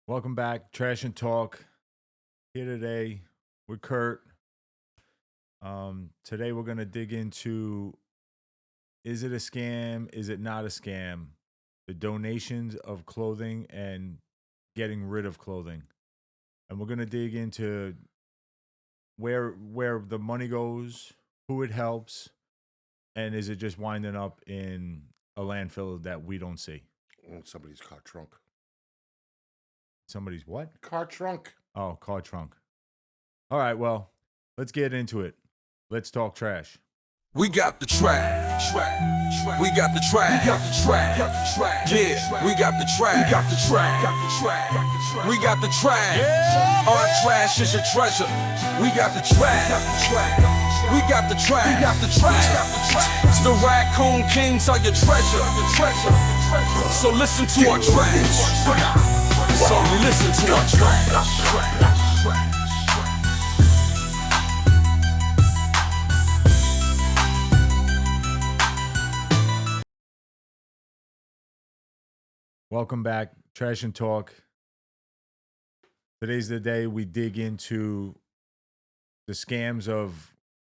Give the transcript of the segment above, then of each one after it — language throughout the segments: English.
Welcome back, Trash and Talk. Here today with Kurt. Today we're gonna dig into: is it a scam? Is it not a scam? The donations of clothing and getting rid of clothing, and we're gonna dig into where the money goes, who it helps, and is it just winding up in a landfill that we don't see? Somebody's car trunk. Somebody's what? Car trunk. Oh, car trunk. All right, well, let's get into it. Let's talk trash. We got the trash. We got the trash. Yeah, we got the trash. We got the trash. Our trash is a treasure. We got the trash. We got the trash. It's the Raccoon Kings are your treasure. So listen to our trash. So listen to our trash. Welcome back, Trash and Talk. Today's the day we dig into the scams of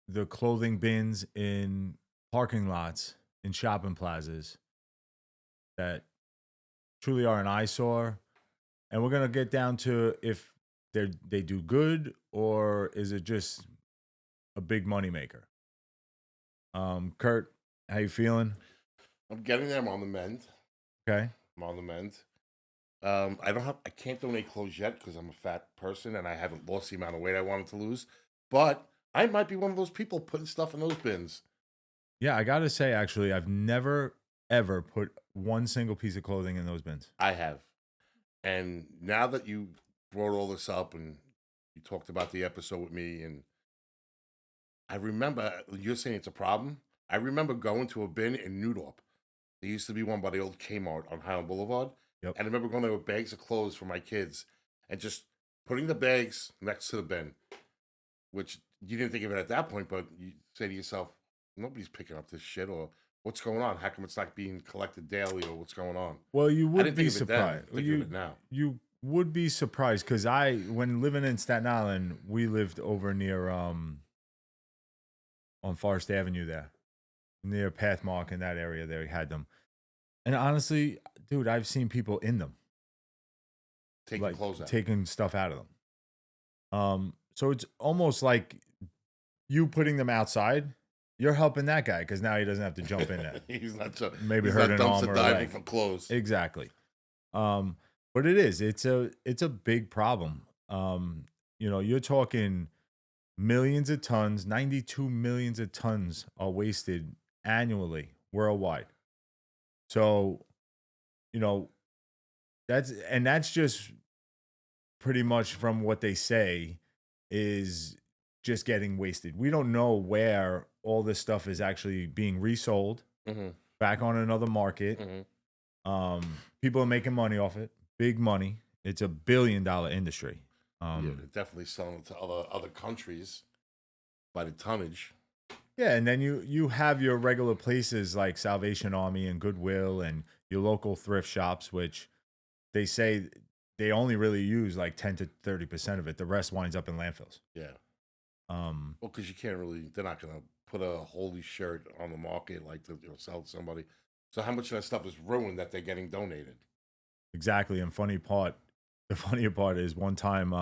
the clothing bins in parking lots, in shopping plazas that truly are an eyesore. And we're going to get down to if they do good or is it just a big moneymaker. Kurt, how you feeling? I'm getting there. I'm on the mend. Okay. I'm on the mend. I can't donate clothes yet because I'm a fat person and I haven't lost the amount of weight I wanted to lose. But I might be one of those people putting stuff in those bins. Yeah, I got to say, actually, I've never, ever put one single piece of clothing in those bins. I have. And now that you brought all this up and you talked about the episode with me, and I remember you're saying it's a problem. I remember going to a bin in Newdorp. There used to be one by the old Kmart on Highland Boulevard. Yep. And I remember going there with bags of clothes for my kids and just putting the bags next to the bin, which you didn't think of it at that point, but you say to yourself, nobody's picking up this shit, or what's going on? How come it's not being collected daily, or what's going on? Well, you I would didn't be think of it then. surprised. Think of it now. You would be surprised because when living in Staten Island, we lived over near on Forest Avenue there, near Pathmark in that area there. We had them. And honestly, dude, I've seen people in them. Taking clothes out. Taking stuff out of them. So it's almost like you putting them outside, you're helping that guy because now he doesn't have to jump in there. He's not maybe hurt an arm or a leg for clothes. Exactly. But it's a big problem. You're talking millions of tons, 92 millions of tons are wasted annually worldwide. So, that's just pretty much from what they say is just getting wasted. We don't know where all this stuff is actually being resold back on another market. People are making money off it, big money. It's $1 billion industry. Yeah, they're definitely selling it to other countries by the tonnage. Yeah, and then you have your regular places like Salvation Army and Goodwill and your local thrift shops, which they say they only really use like 10 to 30% of it. The rest winds up in landfills. Yeah. Well, because you can't really, they're not going to put a holy shirt on the market like to sell to somebody. So how much of that stuff is ruined that they're getting donated? Exactly. And the funnier part is one time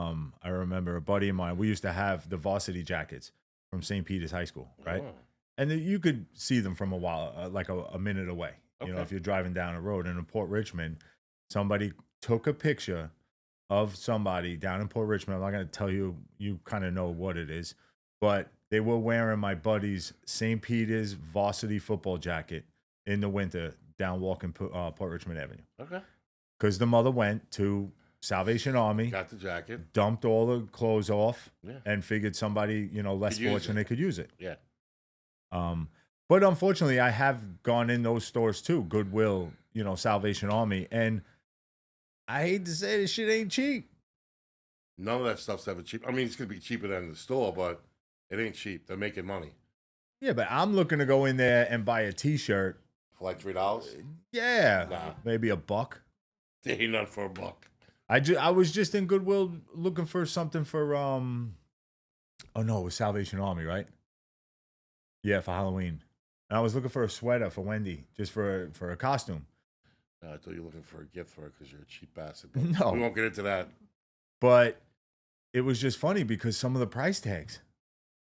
I remember a buddy of mine, we used to have the varsity jackets from St. Peter's High School, right? Oh. And you could see them from a while, like a minute away. Okay. If you're driving down a road. And in Port Richmond, somebody took a picture of somebody down in Port Richmond. I'm not going to tell you, you kind of know what it is, but they were wearing my buddy's St. Peter's varsity football jacket in the winter down walking Port Richmond Avenue. Okay. Because the mother went to Salvation Army, got the jacket, dumped all the clothes off, and figured somebody, less fortunate could use it. Yeah. But unfortunately, I have gone in those stores too, Goodwill, Salvation Army, and I hate to say this shit ain't cheap. None of that stuff's ever cheap. I mean, it's gonna be cheaper than the store, but it ain't cheap. They're making money. Yeah, but I'm looking to go in there and buy a T-shirt for like $3. Yeah, maybe $1. They ain't nothing for $1. I was just in Goodwill looking for something for oh no, it was Salvation Army, right? Yeah, for Halloween. And I was looking for a sweater for Wendy, just for a costume. I thought you were looking for a gift for her because you're a cheap bastard. But No. we won't get into that. But it was just funny because some of the price tags.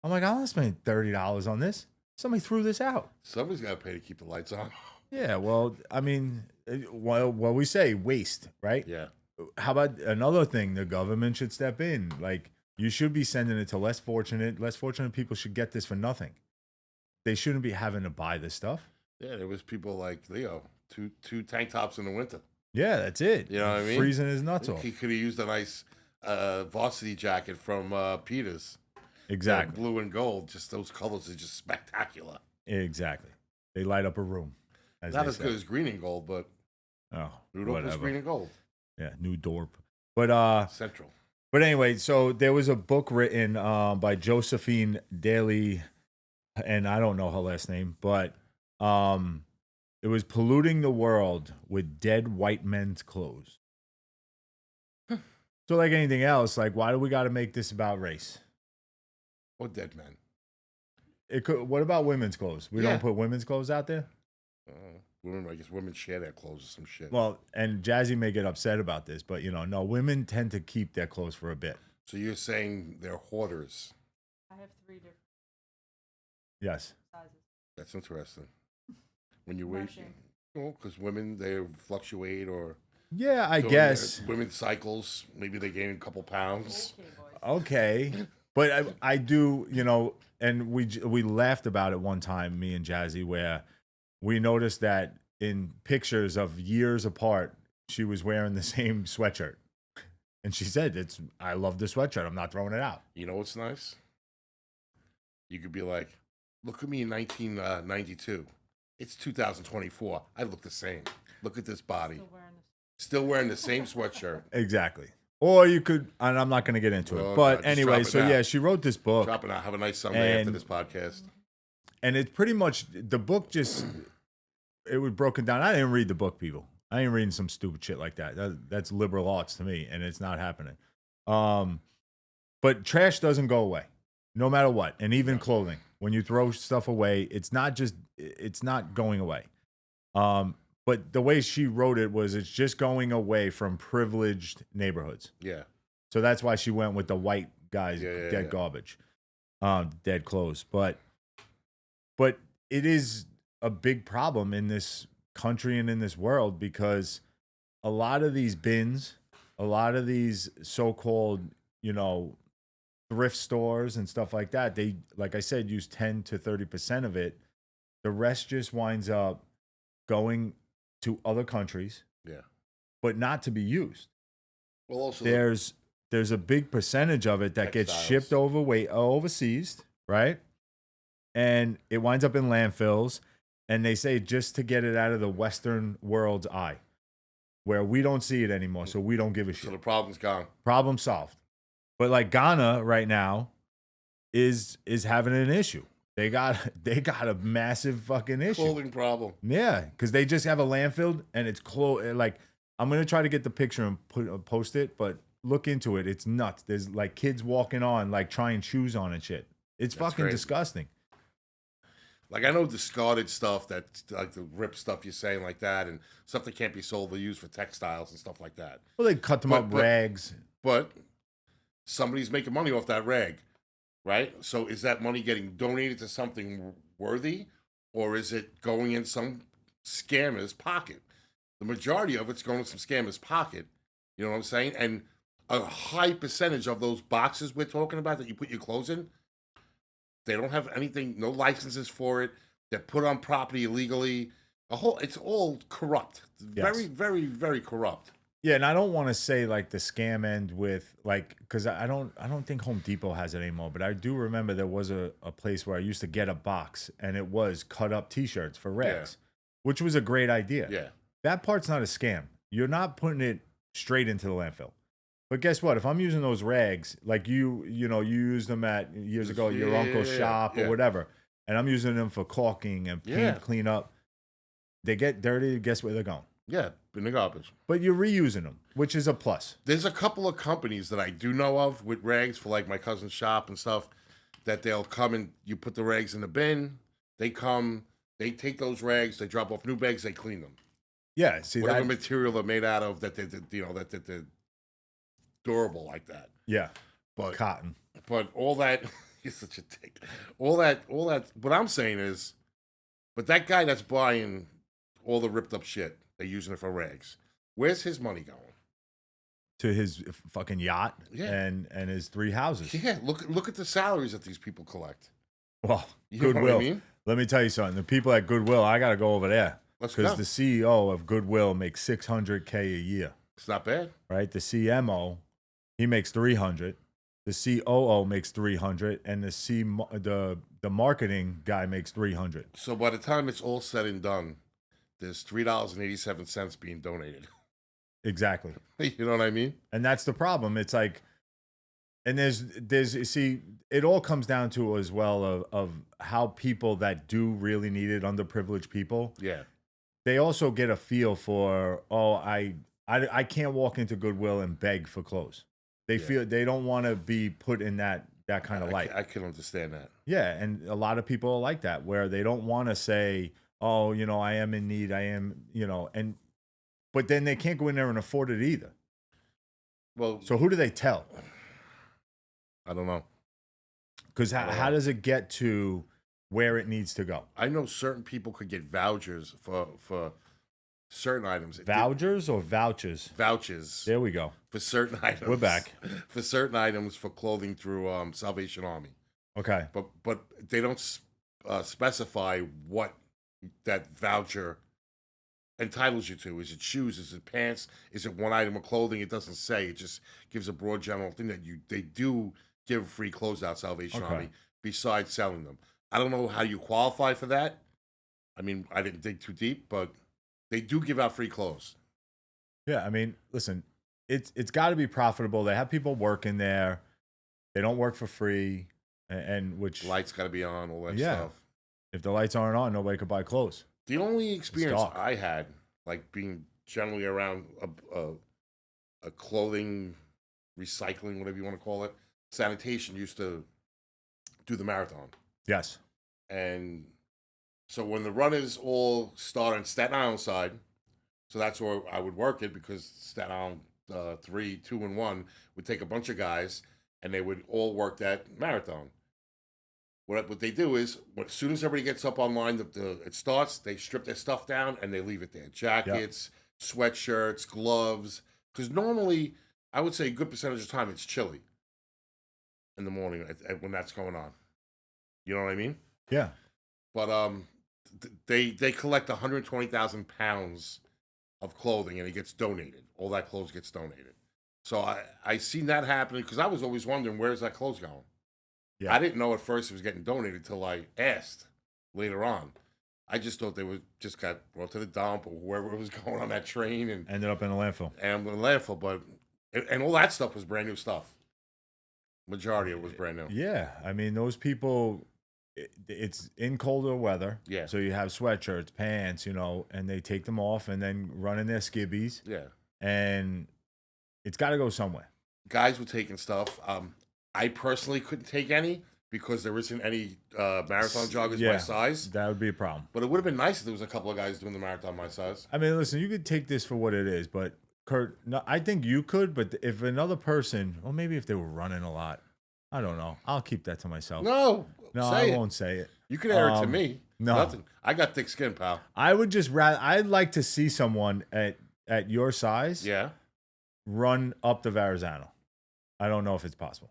I'm like, I'm not spending $30 on this. Somebody threw this out. Somebody's got to pay to keep the lights on. Yeah, well, I mean, well, we say waste, right? Yeah. How about another thing? The government should step in. Like, you should be sending it to less fortunate. Less fortunate people should get this for nothing. They shouldn't be having to buy this stuff. Yeah, there was people like Leo, two tank tops in the winter. Yeah, that's it. You know what I mean? Freezing his nuts off. He could have used a nice varsity jacket from Peters. Exactly. Blue and gold. Just those colors are just spectacular. Exactly. They light up a room. Not as good as green and gold, but Rudolph was green and gold. Yeah, New Dorp. But Central. But anyway, so there was a book written by Josephine Daly, and I don't know her last name, but it was Polluting the World with Dead White Men's Clothes. So like anything else, like why do we got to make this about race? Or dead men. It could. What about women's clothes? We don't put women's clothes out there. Women, I guess women share their clothes or some shit. Well, and Jazzy may get upset about this, but no, women tend to keep their clothes for a bit. So you're saying they're hoarders? I have 3 different Yes. sizes. That's interesting. When you wait, because women they fluctuate or. Yeah, I guess. Women's cycles, maybe they gain a couple pounds. Okay. But I do, and we laughed about it one time, me and Jazzy, where we noticed that in pictures of years apart, she was wearing the same sweatshirt. And she said, I love the sweatshirt. I'm not throwing it out. You know what's nice? You could be like, look at me in 1992. It's 2024. I look the same. Look at this body. Still wearing the same sweatshirt. Exactly. Or you could, and I'm not going to get into it. But God, anyway, so yeah, she wrote this book. Drop it out. Have a nice Sunday after this podcast. And it's pretty much, the book it was broken down. I didn't read the book, people. I ain't reading some stupid shit like that. That's liberal arts to me, and it's not happening. But trash doesn't go away, no matter what. And even clothing. When you throw stuff away, it's not going away. But the way she wrote it was it's just going away from privileged neighborhoods. Yeah. So that's why she went with the white guys, dead garbage, dead clothes. But it is a big problem in this country and in this world because a lot of these bins, a lot of these so-called, thrift stores and stuff like that, they, like I said, use 10 to 30% of it. The rest just winds up going to other countries, but not to be used. Well, also there's a big percentage of it that gets shipped overseas, right? And it winds up in landfills, and they say just to get it out of the Western world's eye, where we don't see it anymore, so we don't give a shit. So the problem's gone. Problem solved. But like Ghana right now is having an issue. They got a massive fucking issue. Clothing problem. Yeah, because they just have a landfill and it's like I'm gonna try to get the picture and post it, but look into it. It's nuts. There's like kids walking on like trying shoes on and shit. It's That's fucking crazy. Disgusting. Like I know discarded stuff that's like the rip stuff you're saying like that, and stuff that can't be sold they use for textiles and stuff like that. Well, they cut them up rags. But somebody's making money off that rag. Right? So is that money getting donated to something worthy, or is it going in some scammer's pocket? The majority of it's going in some scammer's pocket. You know what I'm saying? And a high percentage of those boxes we're talking about that you put your clothes in, they don't have anything, no licenses for it. They're put on property illegally. It's all corrupt. Yes. Very, very, very corrupt. Yeah, and I don't want to say like the scam end with like because I don't think Home Depot has it anymore, but I do remember there was a place where I used to get a box and it was cut up T-shirts for rags, which was a great idea. Yeah, that part's not a scam. You're not putting it straight into the landfill. But guess what? If I'm using those rags, like you used them at years ago at your uncle's shop or whatever, and I'm using them for caulking and paint cleanup, they get dirty. Guess where they're going? Yeah, in the garbage. But you're reusing them, which is a plus. There's a couple of companies that I do know of with rags for like my cousin's shop and stuff that they'll come and you put the rags in the bin. They come, they take those rags, they drop off new bags, they clean them. Yeah, see whatever that. material they're made out of that they're durable like that. Yeah, But cotton. But all that you're such a dick. All that. What I'm saying is, but that guy that's buying all the ripped up shit, they're using it for rags. Where's his money going? To his fucking yacht Yeah. and his 3 houses. Yeah, look at the salaries that these people collect. Well, You know what I Goodwill. mean? Let me tell you something. The people at Goodwill, I got to go over there. Let's Because go. the CEO of Goodwill makes $600K a year, It's not bad. right? The CMO, he makes 300. The COO makes 300, and the marketing guy makes 300. So by the time it's all said and done, there's $3.87 being donated. Exactly. You know what I mean? And that's the problem. It's like, and there's you see, it all comes down to as well of how people that do really need it, underprivileged people, Yeah. they also get a feel for, oh, I can't walk into Goodwill and beg for clothes. They feel they don't want to be put in that kind of light. I can understand that. Yeah, and a lot of people are like that, where they don't want to say, oh, I am in need, I am, but then they can't go in there and afford it either. Well, So who do they tell? I don't know. Because how does it get to where it needs to go? I know certain people could get vouchers for certain items. Vouchers or vouchers? Vouchers There we go. for certain items. We're back. For certain items for clothing through Salvation Army. Okay. But they don't specify what that voucher entitles you to. Is it shoes? Is it pants? Is it one item of clothing? It doesn't say. It just gives a broad general thing that they do give free clothes out, Salvation Okay. Army, besides selling them. I don't know how you qualify for that. I mean, I didn't dig too deep, but they do give out free clothes. Yeah, I mean, listen, it's got to be profitable. They have people working there. They don't work for free, and which Lights got to be on, all that Yeah. stuff. if the lights aren't on, nobody could buy clothes. The only experience dark. I had, like being generally around a clothing recycling, whatever you want to call it, sanitation used to do the marathon. Yes. And so when the runners all start on Staten Island side, so that's where I would work it, because Staten Island 3, 2, and 1 would take a bunch of guys and they would all work that marathon. What they do is, as soon as everybody gets up online, it starts, they strip their stuff down and they leave it there. Jackets, sweatshirts, gloves. Because normally, I would say a good percentage of the time, it's chilly in the morning when that's going on. You know what I mean? Yeah. But they collect 120,000 pounds of clothing and it gets donated. All that clothes gets donated. So I seen that happening, because I was always wondering, where's that clothes going? Yeah. I didn't know at first it was getting donated till I asked later on. I just thought they just got brought to the dump or wherever it was going on that train and Ended up in a landfill. the landfill. But and all that stuff was brand new stuff. Majority of it was brand new. Yeah, I mean, those people, it's in colder weather. Yeah. So you have sweatshirts, pants, and they take them off and then run in their skibbies, Yeah. and it's got to go somewhere. Guys were taking stuff. I personally couldn't take any because there isn't any marathon joggers my size. That would be a problem. But it would have been nice if there was a couple of guys doing the marathon my size. I mean, listen, you could take this for what it is, but Kurt, no, I think you could, but if another person, or maybe if they were running a lot, I don't know. I'll keep that to myself. No, I say won't say it. You can air it to me. No. Nothing. I got thick skin, pal. I would just rather, I'd like to see someone at your size Yeah. run up the Verrazano. I don't know if it's possible.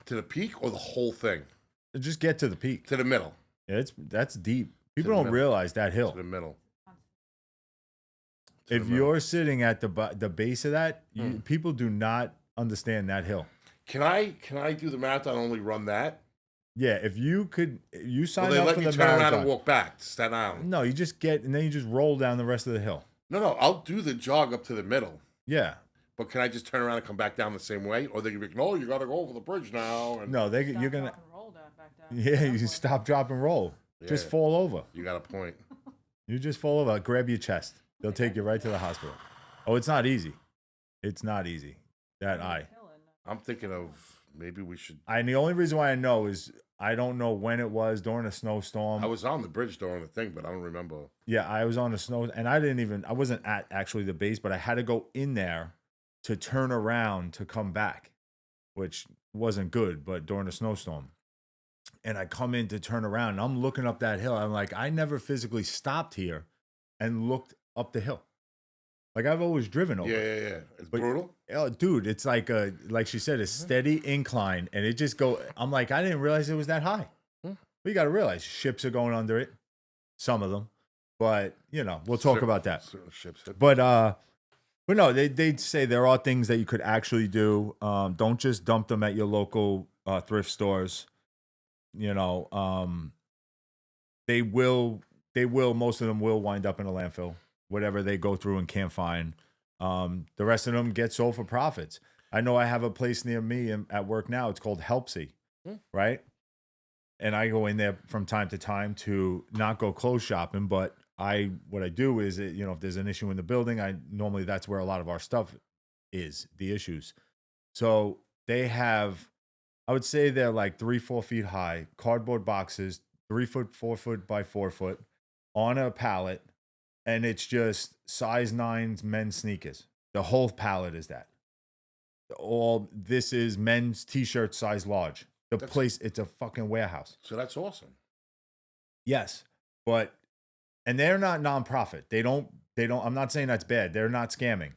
To the peak or the whole thing? Just get to the peak. To the middle. Yeah, that's deep. People the don't middle. realize that hill. To the middle. If you're sitting at the base of that, people do not understand that hill. Can I do the marathon? Only run that? Yeah, if you sign Well, they up let for me the turn around marathon. and walk back to Staten Island. No, you just get, and then you just roll down the rest of the hill. No, I'll do the jog up to the middle. Yeah. But can I just turn around and come back down the same way? Or they can be like, no, you got to go over the bridge now. And No, you're gonna. Yeah, you stop, drop, and roll. Just Yeah. fall over. You got a point. You just fall over. Grab your chest. They'll take you right to the hospital. Oh, it's not easy. It's not easy. That eye. I'm thinking of maybe we should. And the only reason why I know is I don't know when it was during a snowstorm. I was on the bridge during the thing, but I don't remember. Yeah, I was on the snow, and I wasn't at actually the base, but I had to go in there to turn around to come back, which wasn't good, but during a snowstorm. And I come in to turn around, and I'm looking up that hill. I'm like, I never physically stopped here and looked up the hill. Like I've always driven over. Yeah. It's brutal. Oh, dude, it's like like she said, a steady incline, and it just go. I'm like, I didn't realize it was that high. But you got to realize ships are going under it, some of them. But we'll talk about that. Certain ships. But no, they'd say there are things that you could actually do. Don't just dump them at your local thrift stores. They will. Most of them will wind up in a landfill. Whatever they go through and can't find. The rest of them get sold for profits. I know I have a place near me at work now. It's called Helpsy, right? And I go in there from time to time to not go clothes shopping, but what I do is, if there's an issue in the building, normally that's where a lot of our stuff is, the issues. So they have, I would say they're like 3-4 feet high, cardboard boxes, 3 foot, 4 foot by 4 foot on a pallet. And it's just size 9s men's sneakers. The whole pallet is that. This is men's t-shirts size large. It's a fucking warehouse. So that's awesome. Yes, and they're not nonprofit. They don't, I'm not saying that's bad. They're not scamming,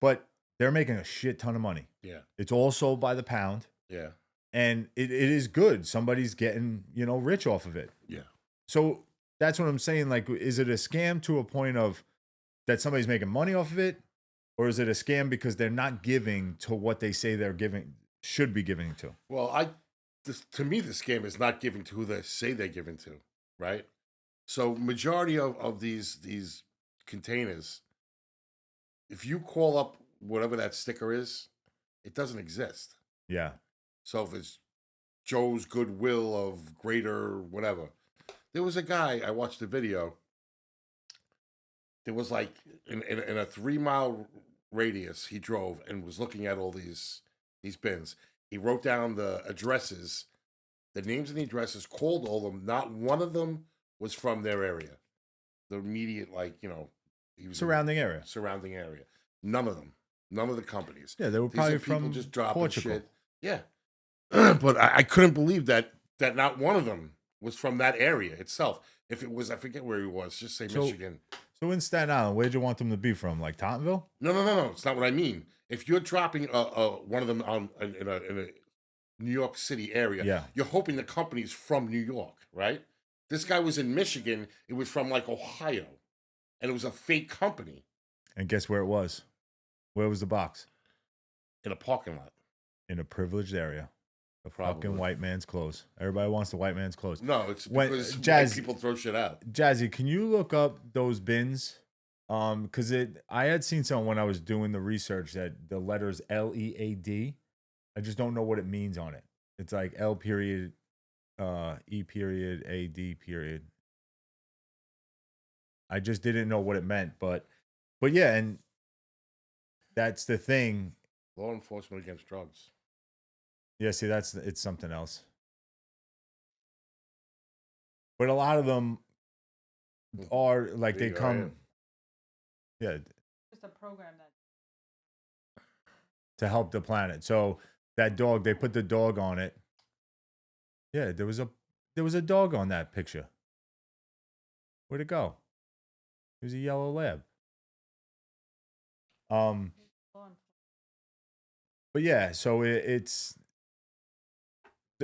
but they're making a shit ton of money. Yeah. It's all sold by the pound. Yeah. And it is good. Somebody's getting, rich off of it. Yeah. So that's what I'm saying. Like, is it a scam to a point of that somebody's making money off of it? Or is it a scam because they're not giving to what they say should be giving to? Well, to me, the scam is not giving to who they say they're giving to, right? So majority of these containers, if you call up whatever that sticker is, it doesn't exist. Yeah. So if it's Joe's Goodwill of Greater whatever. There was a guy, I watched the video. There was like in a 3-mile radius he drove and was looking at all these bins. He wrote down the addresses, the names and the addresses, called all of them. Not one of them was from their area. The immediate, surrounding area. Surrounding area. None of them. None of the companies. Yeah, they were probably from just dropping Portugal. shit. Yeah. But I couldn't believe that not one of them was from that area itself. If it was, I forget where he was. Just say Michigan. So in Staten Island, where'd you want them to be from? Like Tottenville? No. It's not what I mean. If you're dropping one of them in a New York City area, you're hoping the company's from New York, right? This guy was in Michigan. It was from like Ohio, and it was a fake company. And guess where it was? Where was the box? In a parking lot. In a privileged area. The fucking white man's clothes. Everybody wants the white man's clothes. No, it's because white people throw shit out. Jazzy, can you look up those bins? Because I had seen something when I was doing the research that the letters LEAD, I just don't know what it means on it. It's like L period, E period, AD period. I just didn't know what it meant, but yeah, and that's the thing. Law enforcement against drugs. Yeah, see, it's something else. But a lot of them are like they come. Yeah. Just a program to help the planet. So that dog, they put the dog on it. Yeah, there was a dog on that picture. Where'd it go? It was a yellow lab. But yeah, so it's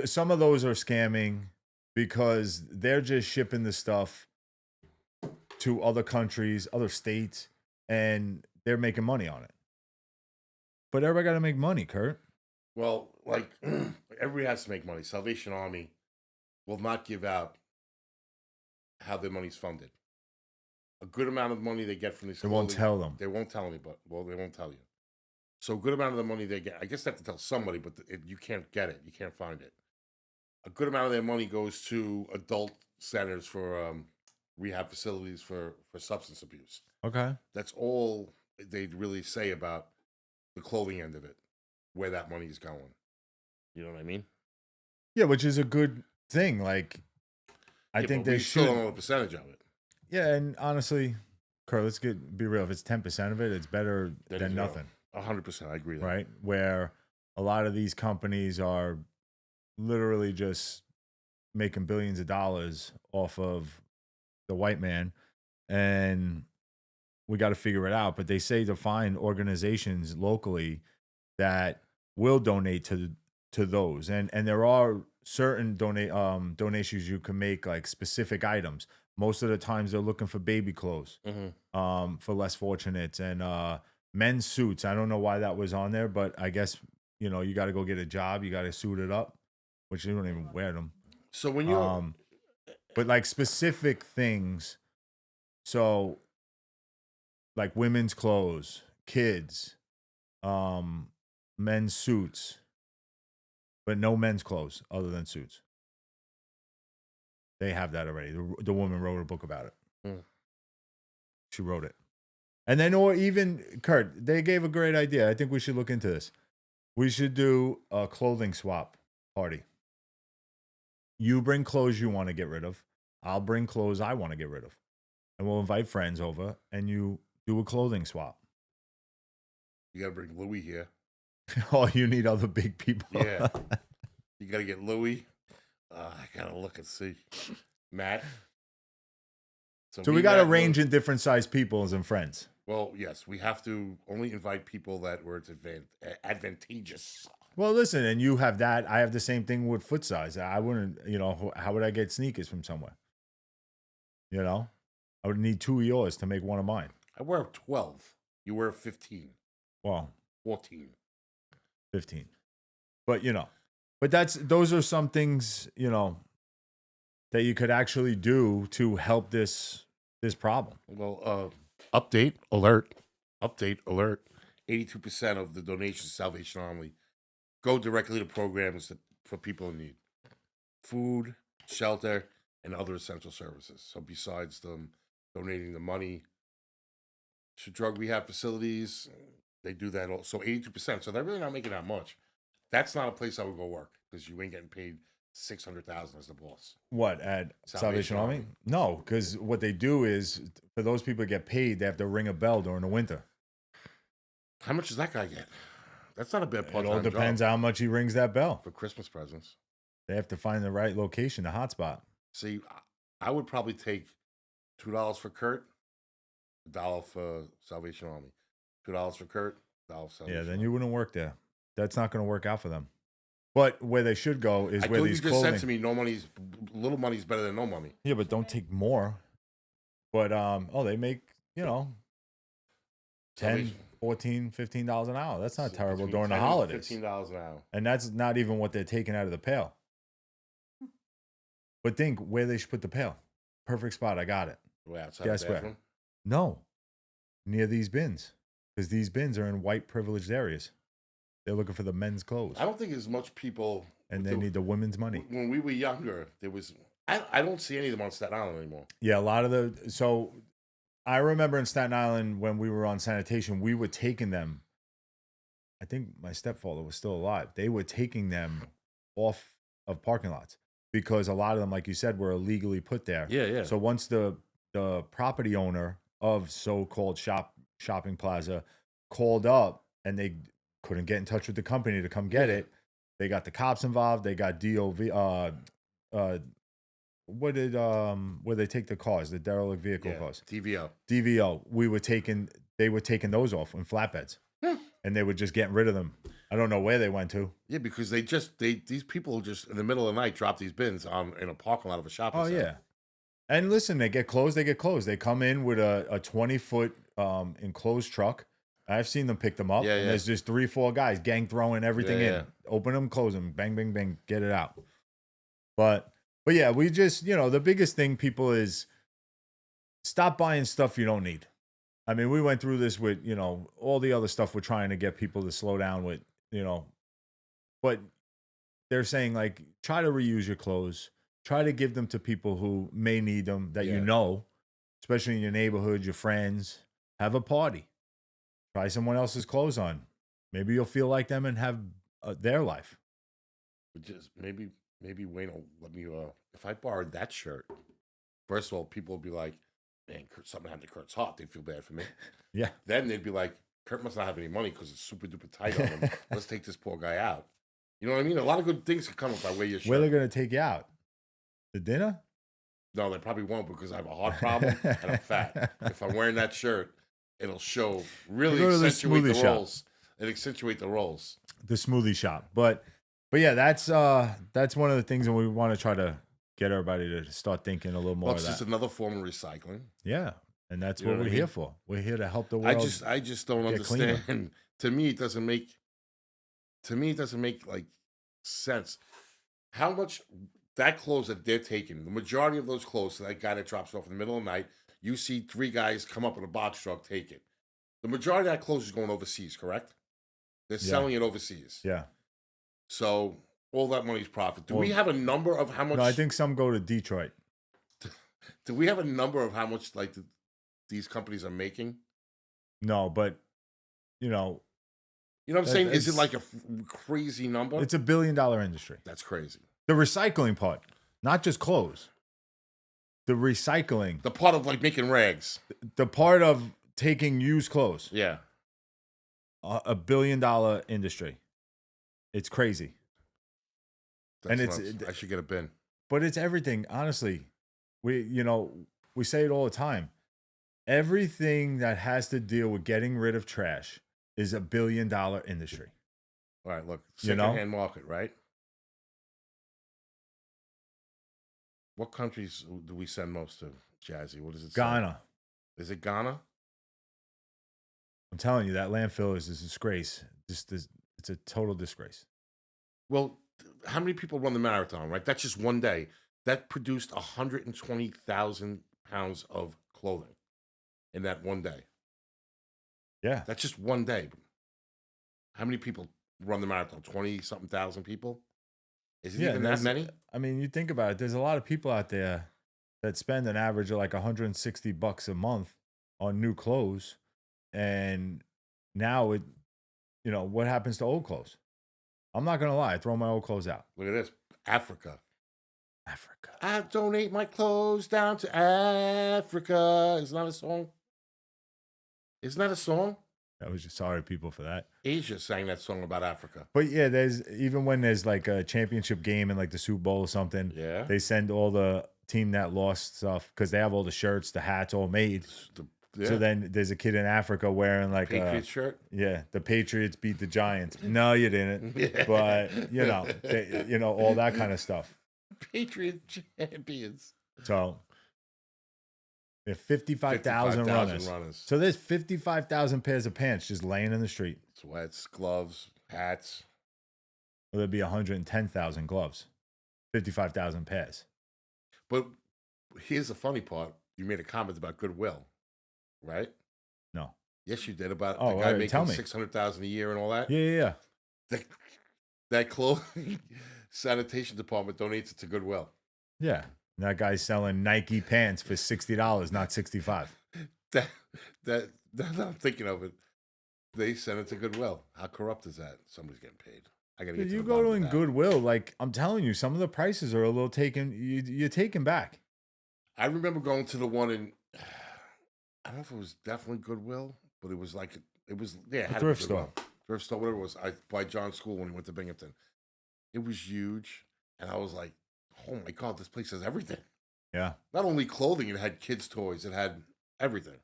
some of those are scamming because they're just shipping the stuff to other countries, other states, and they're making money on it. But everybody got to make money, Kurt. Well, like everybody has to make money. Salvation Army will not give out how their money's funded. A good amount of money they get from these. They won't tell them. They won't tell anybody. Well, they won't tell you. So a good amount of the money they get, I guess they have to tell somebody, but you can't get it. You can't find it. A good amount of their money goes to adult centers for rehab facilities for substance abuse. Okay. That's all they'd really say about the clothing end of it, where that money is going. You know what I mean? Yeah, which is a good thing. Like, I Yeah, think but we they still don't should. know a percentage of it. Yeah, and honestly, Kurt, let's be real. If it's 10% of it, it's better than nothing, 100%. I agree. There. right? Where a lot of these companies are literally just making billions of dollars off of the white man, and we got to figure it out. But they say to find organizations locally that will donate to those, and there are certain donations you can make, like specific items. Most of the times they're looking for baby clothes, for less fortunate, and men's suits. I don't know why that was on there, but I guess you got to go get a job, you got to suit it up, which you don't even wear them. So when you're, But like specific things, so like women's clothes, kids, men's suits, but no men's clothes other than suits. They have that already. The woman wrote a book about it. She wrote it. And then, or even, Kurt, they gave a great idea. I think we should look into this. We should do a clothing swap party. You bring clothes you want to get rid of. I'll bring clothes I want to get rid of. And we'll invite friends over and you do a clothing swap. you got to bring Louis here. Oh, you need other big people. Yeah. You got to get Louis. I got to look and see. Matt. So we got to range in different size peoples and friends. Well, yes, we have to only invite people that were advantageous. Well, listen, and you have that. I have the same thing with foot size. I wouldn't, how would I get sneakers from somewhere? I would need 2 of yours to make one of mine. I wear 12. You wear 15. Well, 14. 15. But, those are some things, that you could actually do to help this problem. Well, update alert. 82% of the donations to Salvation Army go directly to programs for people in need. Food, shelter, and other essential services. So besides them donating the money to drug rehab facilities, they do that also. 82%. So they're really not making that much. That's not a place I would go work because you ain't getting paid $600,000 as the boss. What, at Salvation Army? No, because what they do is for those people that get paid, they have to ring a bell during the winter. How much does that guy get? That's not a bad part-time job. It all depends how much he rings that bell. For Christmas presents. They have to find the right location, the hot spot. See, I would probably take $2 for Kurt, $1 for Salvation Army. $2 for Kurt, $1 for Salvation Yeah, then Army. you wouldn't work there. That's not going to work out for them. But where they should go is where these clothing... you just said to me, little money's better than no money. Yeah, but don't take more. But, they make, $10, $14, $15 an hour. That's not terrible during the holidays. $15 an hour. And that's not even what they're taking out of the pail. But think where they should put the pail. Perfect spot. I got it. Guess where? No. Near these bins. Because these bins are in white privileged areas. They're looking for the men's clothes. I don't think as much people... And they need the women's money. When we were younger, there was... I don't see any of them on Staten Island anymore. Yeah, a lot of the... So I remember in Staten Island when we were on sanitation, we were taking them. I think my stepfather was still alive. They were taking them off of parking lots because a lot of them, like you said, were illegally put there. Yeah. So once the property owner of so-called shopping plaza called up and they couldn't get in touch with the company to come get it, they got the cops involved. They got DOV. Where they take the cars, the derelict vehicle cars? DVO. They were taking those off in flatbeds. And they were just getting rid of them. I don't know where they went to. Yeah, because these people just in the middle of the night drop these bins in a parking lot of a shopping center. Yeah. And listen, they get closed. They come in with a 20-foot enclosed truck. I've seen them pick them up. And there's just 3-4 guys gang throwing everything in. Open them, close them, bang, bang, bang, get it out. But yeah, we just, the biggest thing, people, is stop buying stuff you don't need. I mean, we went through this with, all the other stuff we're trying to get people to slow down with, but they're saying, like, try to reuse your clothes. Try to give them to people who may need them that especially in your neighborhood, your friends. Have a party. Try someone else's clothes on. Maybe you'll feel like them and have their life. Just maybe Wayne will let me. If I borrowed that shirt, first of all, people will be like, "Man, something happened to Kurt's heart." They'd feel bad for me. Yeah. Then they'd be like, "Kurt must not have any money because it's super duper tight on him. Let's take this poor guy out." You know what I mean? A lot of good things could come if I wear your shirt. Where are they going to take you out? The dinner? No, they probably won't because I have a heart problem and I'm fat. If I'm wearing that shirt, it'll show really accentuate the rolls. It accentuate the rolls. The smoothie shop. But yeah, that's one of the things that we want to try to get everybody to start thinking a little more of It's that. just another form of recycling. Yeah. And that's You know what we're here for. We're here to help the world. I just don't understand. Cleaner. To me, it doesn't make like sense. How much that clothes that they're taking, the majority of those clothes, that guy that drops off in the middle of the night, you see 3 guys come up in a box truck, take it. The majority of that clothes is going overseas, correct? They're selling it overseas. Yeah. So all that money's profit. Do we have a number of how much? No, I think some go to Detroit. Do we have a number of how much like these companies are making? No, but you know what I'm saying? Is it like a crazy number? It's $1 billion industry. That's crazy. The recycling part, not just clothes. The recycling. The part of like making rags. The part of taking used clothes. Yeah. $1 billion industry. It's crazy. That's nuts. I should get a bin. But it's everything. Honestly, we say it all the time. Everything that has to deal with getting rid of trash is $1 billion industry. All right, look, secondhand market, right? What countries do we send most to, Jazzy? What does it say? Ghana. Is it Ghana? I'm telling you, that landfill is a disgrace. It's a total disgrace. Well, how many people run the marathon, right? That's just one day. That produced 120,000 pounds of clothing in that one day. Yeah. That's just one day. How many people run the marathon? 20-something thousand people? Is it even that many? I mean, you think about it. There's a lot of people out there that spend an average of like $160 a month on new clothes. And now what happens to old clothes? I'm not going to lie. I throw my old clothes out. Look at this. Africa. Africa. I donate my clothes down to Africa. Isn't that a song? Isn't that a song? I was just sorry, people, for that. Asia sang that song about Africa. But yeah, even when there's like a championship game in like the Super Bowl or something, they send all the team that lost stuff because they have all the shirts, the hats all made. So then there's a kid in Africa wearing like Patriots shirt. Yeah, the Patriots beat the Giants. No, you didn't. But all that kind of stuff. Patriot champions. So there's 55,000 runners. So there's 55,000 pairs of pants just laying in the street. Sweats, gloves, hats. Well, there'd be 110,000 gloves. 55,000 pairs. But here's the funny part. You made a comment about Goodwill, right? No. Yes, you did, about the guy making $600,000 a year and all that. Yeah. That clothing sanitation department donates it to Goodwill. Yeah. And that guy's selling Nike pants for $60, not $65. That I'm thinking of it. They send it to Goodwill. How corrupt is that? Somebody's getting paid. I gotta get. You go to Goodwill, like I'm telling you, some of the prices are a little taken. You're taken back. I remember going to the one in. I don't know if it was definitely Goodwill, but it was like a thrift store. Thrift store, whatever it was. By John's school when he went to Binghamton. It was huge, and I was like, "Oh my god, this place has everything." Yeah. Not only clothing, it had kids' toys. It had everything.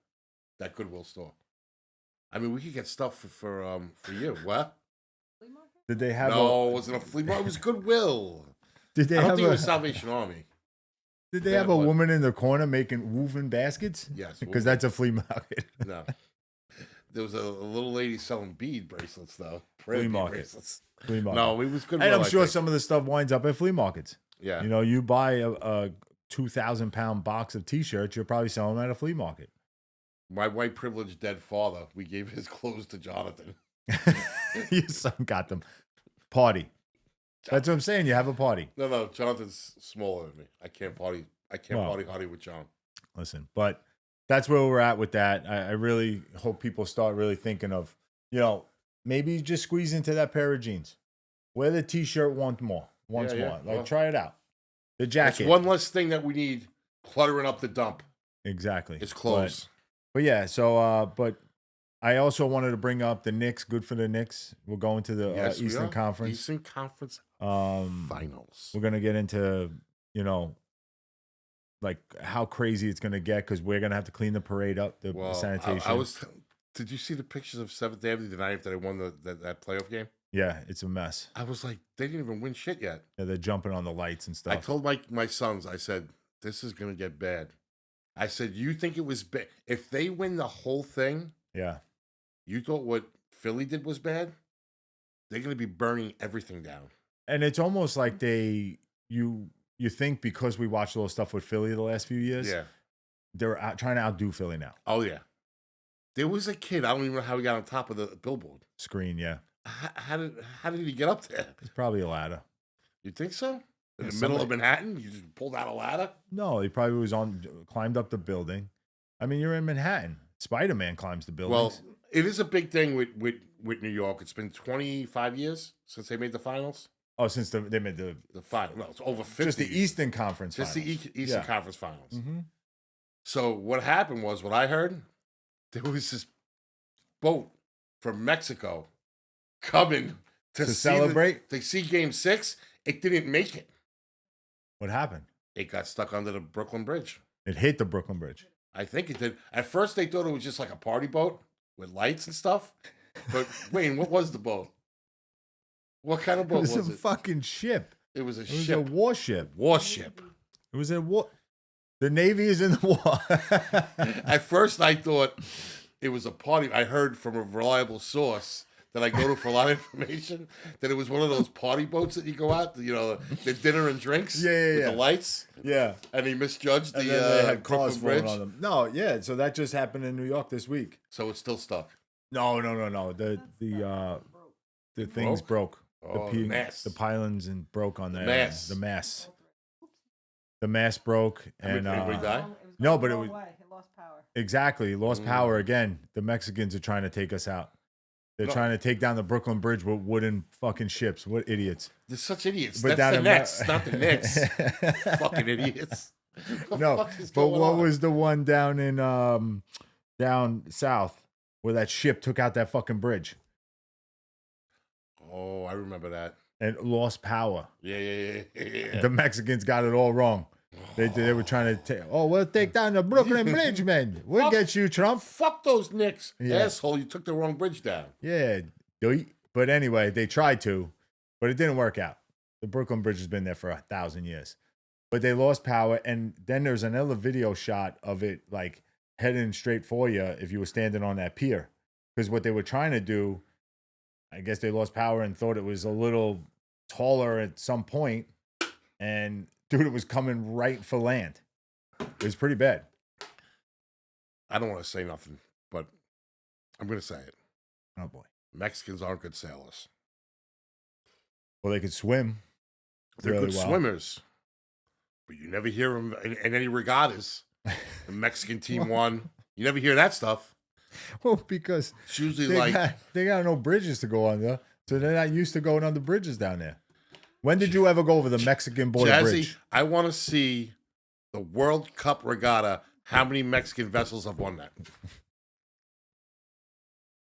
That Goodwill store. I mean, we could get stuff for you. What? Did they have? No, it wasn't a flea market. It was Goodwill. Did they? I don't think it was Salvation Army. Did they have a woman in the corner making woven baskets? Yes, because that's a flea market. No, there was a little lady selling bead bracelets though. Flea market. Flea market. No, it was Goodwill. And I'm sure some of the stuff winds up at flea markets. Yeah, you buy a 2,000-pound box of T-shirts, you're probably selling them at a flea market. My white privileged dead father, we gave his clothes to Jonathan. Your son got them. Party. That's what I'm saying. You have a party. No. Jonathan's smaller than me. I can't party. Party hardy with John. Listen, but that's where we're at with that. I really hope people start really thinking of, maybe just squeeze into that pair of jeans. Wear the t-shirt once more. Like, Well, try it out. The that's jacket. one less thing that we need cluttering up the dump. Exactly. It's clothes. But yeah, so, but I also wanted to bring up the Knicks. Good for the Knicks. We're going to the Eastern Conference. Eastern Conference Finals. We're going to get into, like how crazy it's going to get because we're going to have to clean the parade up, the sanitation. Did you see the pictures of 7th Avenue the night after they won that playoff game? Yeah, it's a mess. I was like, they didn't even win shit yet. Yeah, they're jumping on the lights and stuff. I told my sons, I said, this is going to get bad. I said, you think it was bad? If they win the whole thing, yeah, you thought what Philly did was bad? They're going to be burning everything down. And it's almost like you think because we watched all the stuff with Philly the last few years, they're trying to outdo Philly now. Oh, yeah. There was a kid, I don't even know how he got on top of the billboard. Screen, yeah. How did he get up there? It's probably a ladder. You think so? In the middle of Manhattan? You just pulled out a ladder? No, he probably was climbed up the building. I mean, you're in Manhattan. Spider-Man climbs the buildings. Well, it is a big thing with New York. It's been 25 years since they made the finals. Oh, since they made the final. No, it's over 50. Just the Eastern Conference Just finals. the Eastern Conference finals. Mm-hmm. So what happened was, what I heard, there was this boat from Mexico coming to celebrate. They see Game 6. It didn't make it. What happened? It got stuck under the Brooklyn Bridge. It hit the Brooklyn Bridge. I think it did. At first, they thought it was just like a party boat with lights and stuff. But Wayne, what was the boat? What kind of boat was it? It was a fucking ship. It was a ship. It was a warship. Warship. It was a war. The Navy is in the war. At first, I thought it was a party. I heard from a reliable source that I go to for a lot of information that it was one of those party boats that you go out, the dinner and drinks with the lights. Yeah. And he misjudged and the they had cars Bridge. On them. No, yeah. So that just happened in New York this week. So it's still stuck. No. The things broke. Oh, the mast. The pylons broke on there. The mast. The mast broke. And anybody die? No, but it was. It lost power. Exactly. Lost power again. The Mexicans are trying to take us out. They're trying to take down the Brooklyn Bridge with wooden fucking ships. What idiots. They're such idiots. But that's the Nets, not the Knicks. Fucking idiots. No, but what was the one down in down south where that ship took out that fucking bridge? Oh, I remember that. And lost power. Yeah. The Mexicans got it all wrong. They were trying to take. Oh, we'll take down the Brooklyn Bridge, man. We'll get you, Trump. Fuck those Knicks, asshole! You took the wrong bridge down. Yeah, but anyway, they tried to, but it didn't work out. The Brooklyn Bridge has been there for 1,000 years, but they lost power. And then there's another video shot of it like heading straight for you if you were standing on that pier, because what they were trying to do, I guess they lost power and thought it was a little taller at some point, and dude, it was coming right for land. It was pretty bad. I don't want to say nothing, but I'm going to say it. Oh, boy. Mexicans aren't good sailors. Well, they could swim. They're good swimmers. But you never hear them in any regattas. The Mexican team won. You never hear that stuff. Well, because it's usually they got no bridges to go under, so they're not used to going under bridges down there. When did you ever go over the Mexican border bridge? I want to see the World Cup regatta. How many Mexican vessels have won that?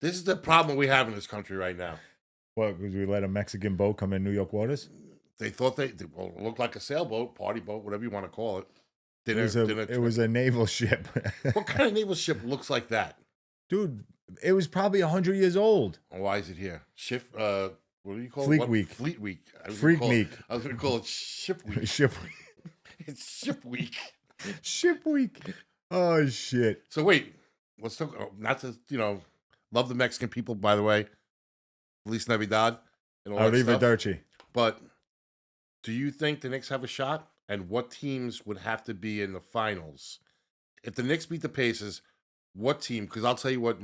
This is the problem we have in this country right now. What, because we let a Mexican boat come in New York waters? They thought it looked like a sailboat, party boat, whatever you want to call it. It was a naval ship. What kind of naval ship looks like that? Dude, it was probably 100 years old. Why is it here? What do you call it? Fleet Week. Fleet Week. Freak Week. I was going to call it Ship Week. Ship Week. It's Ship Week. Ship Week. Oh, shit. So wait, let's talk, not to, love the Mexican people, by the way. Feliz Navidad and all that stuff. Arrivederci. But do you think the Knicks have a shot? And what teams would have to be in the finals? If the Knicks beat the Pacers, what team? Because I'll tell you what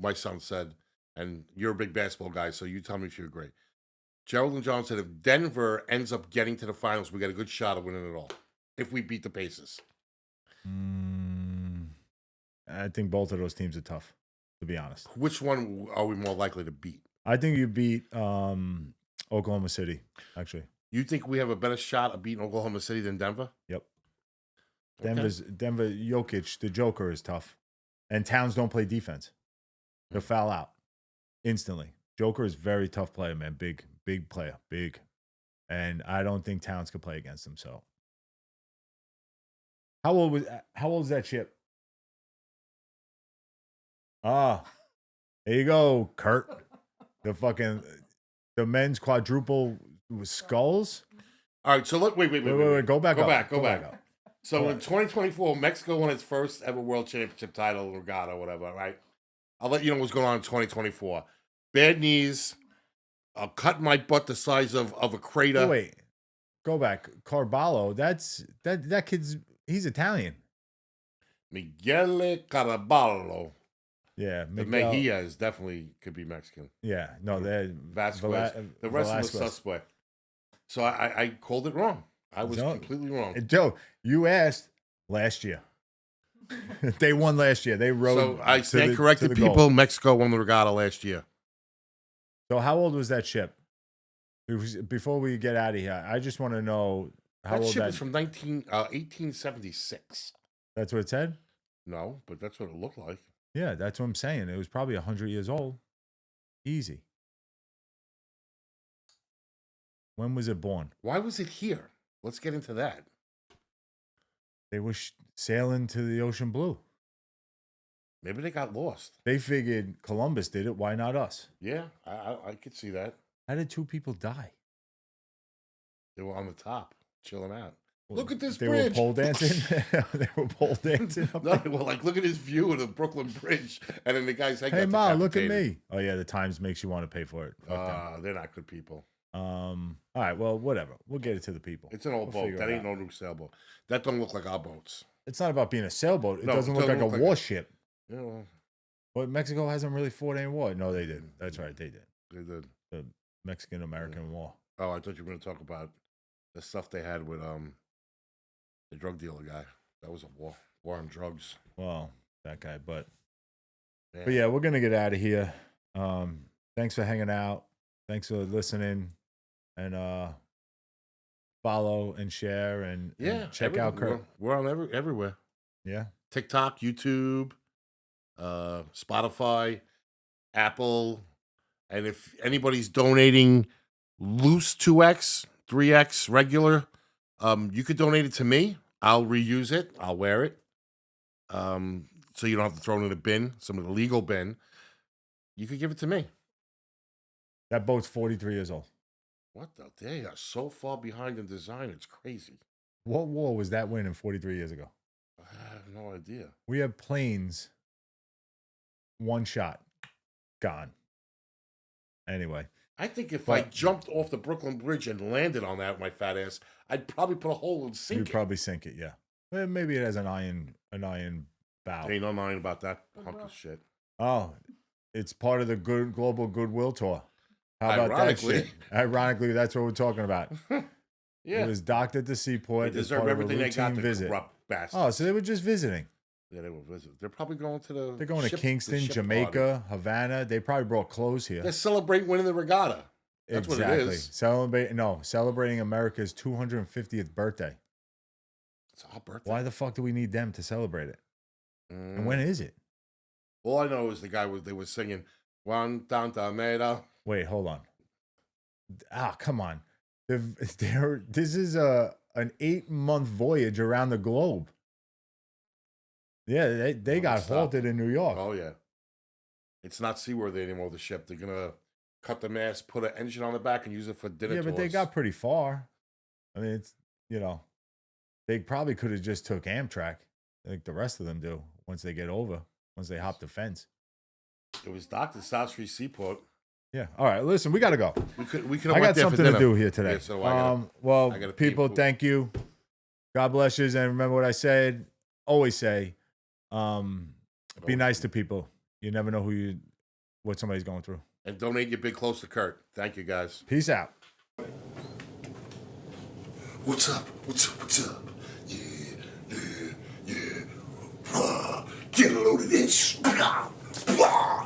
my son said, and you're a big basketball guy, so you tell me if you agree. Gerald and John said if Denver ends up getting to the finals, we got a good shot of winning it all. If we beat the Pacers. I think both of those teams are tough, to be honest. Which one are we more likely to beat? I think you beat Oklahoma City, actually. You think we have a better shot of beating Oklahoma City than Denver? Yep. Okay. Denver Jokic, the Joker, is tough. And Towns don't play defense. They'll foul out instantly. Joker is very tough player, man. Big player. Big. And I don't think Towns could play against him. So how old is that chip? Ah, there you go, Kurt. The men's quadruple skulls. All right, so look, wait. Go back up. So in 2024, Mexico won its first ever world championship title, regatta, whatever, right? I'll let you know what's going on in 2024. Bad knees, a cut in my butt the size of a crater. Wait, go back. Carballo, that kid's, he's Italian. Miguel Caraballo. Yeah, The Mejia is definitely could be Mexican. Yeah, no, they're Vasquez. The rest of the suspect. So I called it wrong. I was completely wrong. Joe, you asked last year. They won last year. They rode. So I stand corrected, people. Goal. Mexico won the regatta last year. So how old was that ship? Before we get out of here, I just want to know how old ship that is from 1876. That's what it said? No, but that's what it looked like. Yeah, that's what I'm saying. It was probably 100 years old. Easy. When was it born? Why was it here? Let's get into that. They were sailing to the ocean blue. Maybe they got lost. They figured Columbus did it. Why not us? Yeah, I could see that. How did 2 people die? They were on the top, chilling out. Look at this bridge. They were pole dancing. They were pole dancing. No, well, like, look at his view of the Brooklyn Bridge. And then the guy's like, hey, Ma, look at me. Oh, yeah, the Times makes you want to pay for it. They're not good people. All right, well, whatever. We'll get it to the people. It's an old boat. That ain't no new sailboat. That don't look like our boats. It's not about being a sailboat. It doesn't look like a warship. Yeah. But Mexico hasn't really fought any war. No, they didn't. That's right, they did. They did. The Mexican-American War. Oh, I thought you were going to talk about the stuff they had with the drug dealer guy. That was a war on drugs. Well, that guy. But yeah, we're going to get out of here. Thanks for hanging out. Thanks for listening. And follow and share and check out Kurt. We're on everywhere. Yeah. TikTok, YouTube, Spotify, Apple. And if anybody's donating loose 2X, 3X, regular, you could donate it to me. I'll reuse it. I'll wear it. So you don't have to throw it in a bin, some of the legal bin. You could give it to me. That boat's 43 years old. What the? They are so far behind in design. It's crazy. What war was that winning 43 years ago? I have no idea. We have planes. One shot. Gone. Anyway. I think if I jumped off the Brooklyn Bridge and landed on that with my fat ass, I'd probably put a hole and sink it. You'd probably sink it, yeah. Well, maybe it has an iron bow. Ain't no lying about that hunk of shit. Oh, it's part of the global goodwill tour. How about that shit? Ironically, that's what we're talking about. Yeah. It was docked at the seaport. They deserve everything they got, the corrupt bastards. Oh, so they were just visiting. Yeah, they were visiting. They're probably going to the They're going to Kingston, Jamaica, party. Havana. They probably brought clothes here. They're celebrating winning the regatta. That's what it is. Celebrating America's 250th birthday. It's our birthday. Why the fuck do we need them to celebrate it? And when is it? All I know is they were singing Juan Tanta Mera. Wait, hold on. Come on. This is an 8-month voyage around the globe. Yeah, they got halted in New York. Oh, yeah. It's not seaworthy anymore, the ship. They're going to cut the mast, put an engine on the back, and use it for dinner tours. But they got pretty far. I mean, it's, they probably could have just took Amtrak, like the rest of them do, once they hop the fence. It was docked at South Street Seaport. Yeah. All right. Listen, we got to go. We could. I got something to do here today. Yeah, so people, thank you. God bless you. And remember what I said. Always say, be nice to people. You never know what somebody's going through. And donate your big close to Kurt. Thank you, guys. Peace out. What's up? What's up? What's up? Yeah. Get a load of this. Blah, blah.